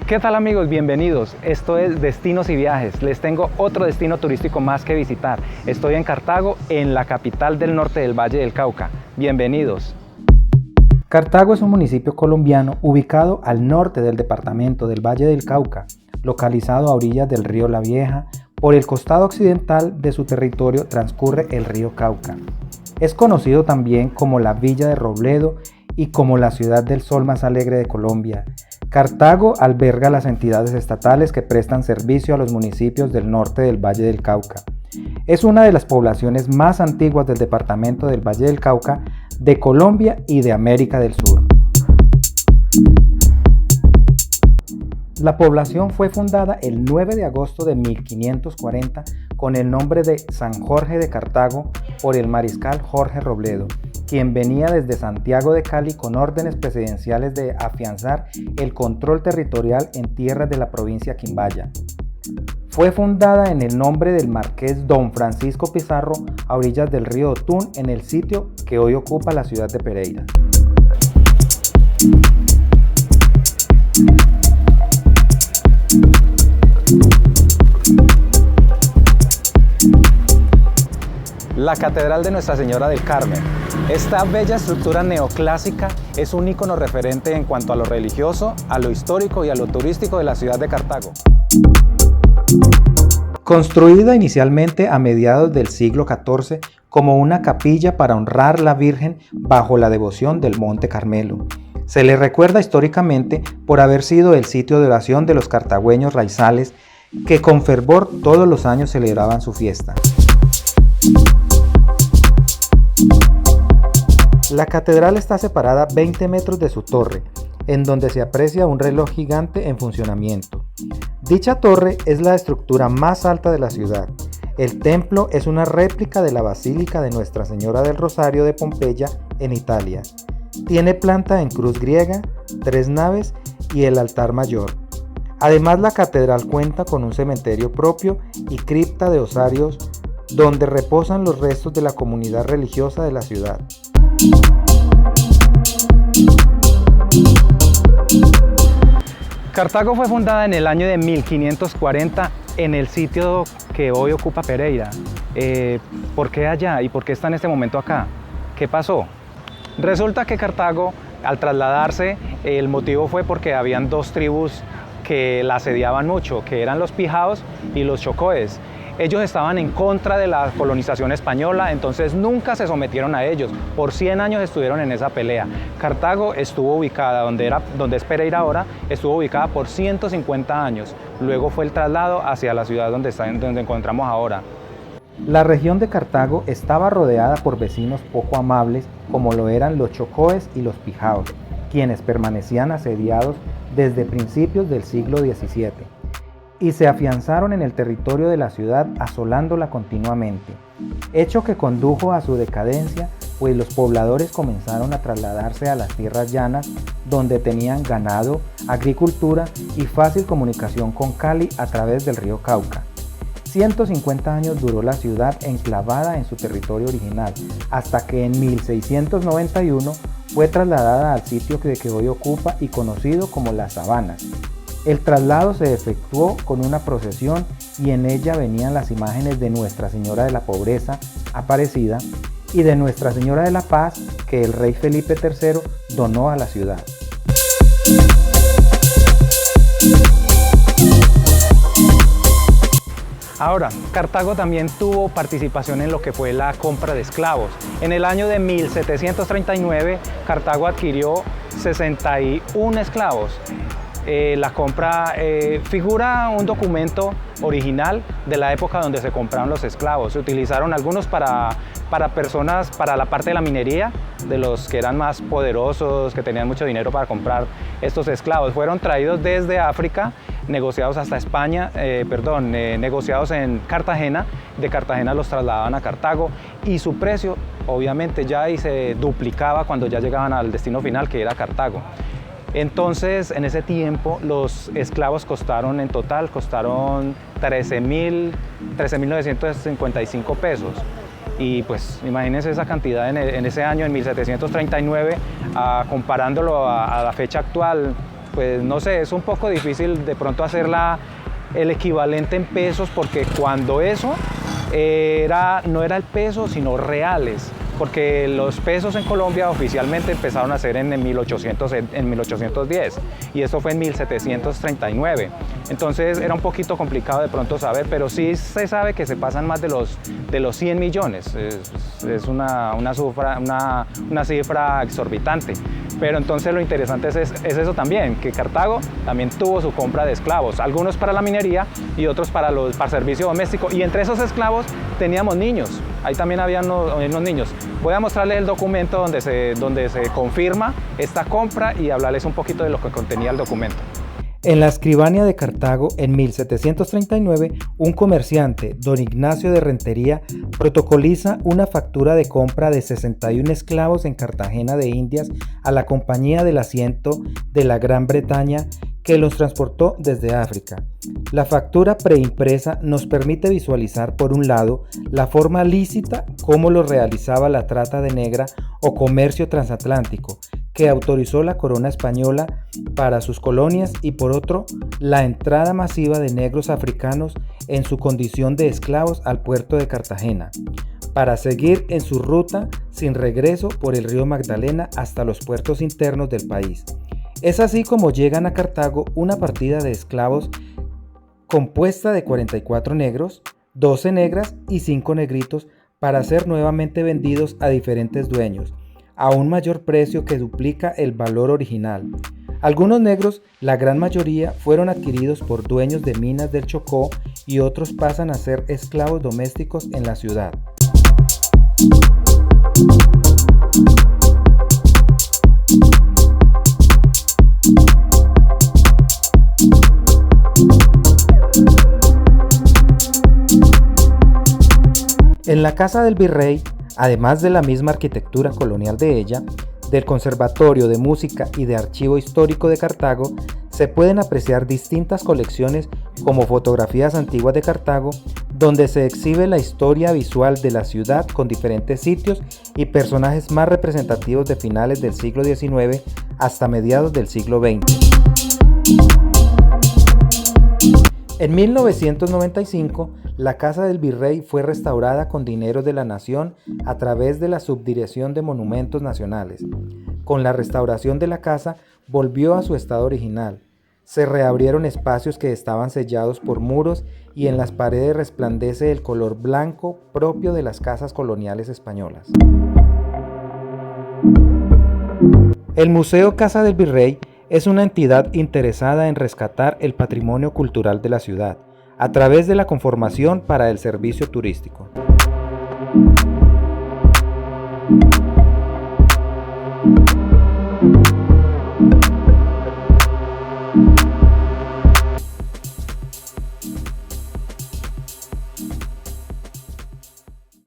¿Qué tal amigos? Bienvenidos. Esto es Destinos y Viajes. Les tengo otro destino turístico más que visitar. Estoy en Cartago, en la capital del norte del Valle del Cauca. Bienvenidos. Cartago es un municipio colombiano ubicado al norte del departamento del Valle del Cauca, localizado a orillas del río La Vieja. Por el costado occidental de su territorio transcurre el río Cauca. Es conocido también como la Villa de Robledo y como la ciudad del sol más alegre de Colombia. Cartago alberga las entidades estatales que prestan servicio a los municipios del norte del Valle del Cauca. Es una de las poblaciones más antiguas del departamento del Valle del Cauca, de Colombia y de América del Sur. La población fue fundada el 9 de agosto de 1540 con el nombre de San Jorge de Cartago por el mariscal Jorge Robledo, quien venía desde Santiago de Cali con órdenes presidenciales de afianzar el control territorial en tierras de la provincia Quimbaya. Fue fundada en el nombre del marqués Don Francisco Pizarro a orillas del río Otún, en el sitio que hoy ocupa la ciudad de Pereira. La Catedral de Nuestra Señora del Carmen. Esta bella estructura neoclásica es un ícono referente en cuanto a lo religioso, a lo histórico y a lo turístico de la ciudad de Cartago. Construida inicialmente a mediados del siglo XIV como una capilla para honrar a la Virgen bajo la devoción del Monte Carmelo. Se le recuerda históricamente por haber sido el sitio de oración de los cartagüeños raizales que con fervor todos los años celebraban su fiesta. La catedral está separada 20 metros de su torre, en donde se aprecia un reloj gigante en funcionamiento. Dicha torre es la estructura más alta de la ciudad. El templo es una réplica de la Basílica de Nuestra Señora del Rosario de Pompeya, en Italia. Tiene planta en cruz griega, 3 naves y el altar mayor. Además, la catedral cuenta con un cementerio propio y cripta de osarios donde reposan los restos de la comunidad religiosa de la ciudad. Cartago fue fundada en el año de 1540 en el sitio que hoy ocupa Pereira. ¿Por qué allá y por qué está en este momento acá? ¿Qué pasó? Resulta que Cartago, al trasladarse, el motivo fue porque habían 2 tribus que la asediaban mucho, que eran los Pijaos y los Chocóes. Ellos estaban en contra de la colonización española, entonces nunca se sometieron a ellos. Por 100 años estuvieron en esa pelea. Cartago estuvo ubicada donde es Pereira ahora, estuvo ubicada por 150 años. Luego fue el traslado hacia la ciudad donde encontramos ahora. La región de Cartago estaba rodeada por vecinos poco amables, como lo eran los Chocóes y los Pijaos, quienes permanecían asediados desde principios del siglo XVII. Y se afianzaron en el territorio de la ciudad asolándola continuamente, hecho que condujo a su decadencia, pues los pobladores comenzaron a trasladarse a las tierras llanas donde tenían ganado, agricultura y fácil comunicación con Cali a través del río Cauca. 150 años duró la ciudad enclavada en su territorio original, hasta que en 1691 fue trasladada al sitio que hoy ocupa y conocido como Las Sabanas. El traslado se efectuó con una procesión y en ella venían las imágenes de Nuestra Señora de la Pobreza, Aparecida, y de Nuestra Señora de la Paz, que el rey Felipe III donó a la ciudad. Ahora, Cartago también tuvo participación en lo que fue la compra de esclavos. En el año de 1739, Cartago adquirió 61 esclavos. La compra figura un documento original de la época donde se compraron los esclavos. Se utilizaron algunos para personas, para la parte de la minería, de los que eran más poderosos, que tenían mucho dinero para comprar estos esclavos. Fueron traídos desde África, negociados hasta España, negociados en Cartagena. De Cartagena los trasladaban a Cartago y su precio obviamente ya ahí se duplicaba cuando ya llegaban al destino final, que era Cartago. Entonces, en ese tiempo, los esclavos costaron 13.955 pesos. Y pues imagínense esa cantidad en ese año, en 1739, comparándolo a la fecha actual, pues no sé, es un poco difícil de pronto hacer el equivalente en pesos, porque cuando eso no era el peso, sino reales, porque los pesos en Colombia oficialmente empezaron a ser en 1810 y esto fue en 1739. Entonces era un poquito complicado de pronto saber, pero sí se sabe que se pasan más de los 100 millones. Es una cifra exorbitante. Pero entonces lo interesante es eso también, que Cartago también tuvo su compra de esclavos, algunos para la minería y otros para servicio doméstico, y entre esos esclavos teníamos niños, ahí también había unos niños. Voy a mostrarles el documento donde se confirma esta compra y hablarles un poquito de lo que contenía el documento. En la escribanía de Cartago, en 1739, un comerciante, don Ignacio de Rentería, protocoliza una factura de compra de 61 esclavos en Cartagena de Indias a la Compañía del Asiento de la Gran Bretaña, que los transportó desde África. La factura preimpresa nos permite visualizar, por un lado, la forma lícita como lo realizaba la trata de negra o comercio transatlántico, que autorizó la corona española para sus colonias, y por otro, la entrada masiva de negros africanos en su condición de esclavos al puerto de Cartagena, para seguir en su ruta sin regreso por el río Magdalena hasta los puertos internos del país. Es así como llegan a Cartago una partida de esclavos compuesta de 44 negros, 12 negras y 5 negritos, para ser nuevamente vendidos a diferentes dueños, a un mayor precio que duplica el valor original. Algunos negros, la gran mayoría, fueron adquiridos por dueños de minas del Chocó, y otros pasan a ser esclavos domésticos en la ciudad. En la casa del virrey, además de la misma arquitectura colonial de ella, del Conservatorio de Música y de Archivo Histórico de Cartago, se pueden apreciar distintas colecciones como fotografías antiguas de Cartago, donde se exhibe la historia visual de la ciudad con diferentes sitios y personajes más representativos de finales del siglo XIX hasta mediados del siglo XX. En 1995, la Casa del Virrey fue restaurada con dinero de la Nación a través de la Subdirección de Monumentos Nacionales. Con la restauración de la casa, volvió a su estado original. Se reabrieron espacios que estaban sellados por muros, y en las paredes resplandece el color blanco propio de las casas coloniales españolas. El Museo Casa del Virrey es una entidad interesada en rescatar el patrimonio cultural de la ciudad a través de la conformación para el servicio turístico.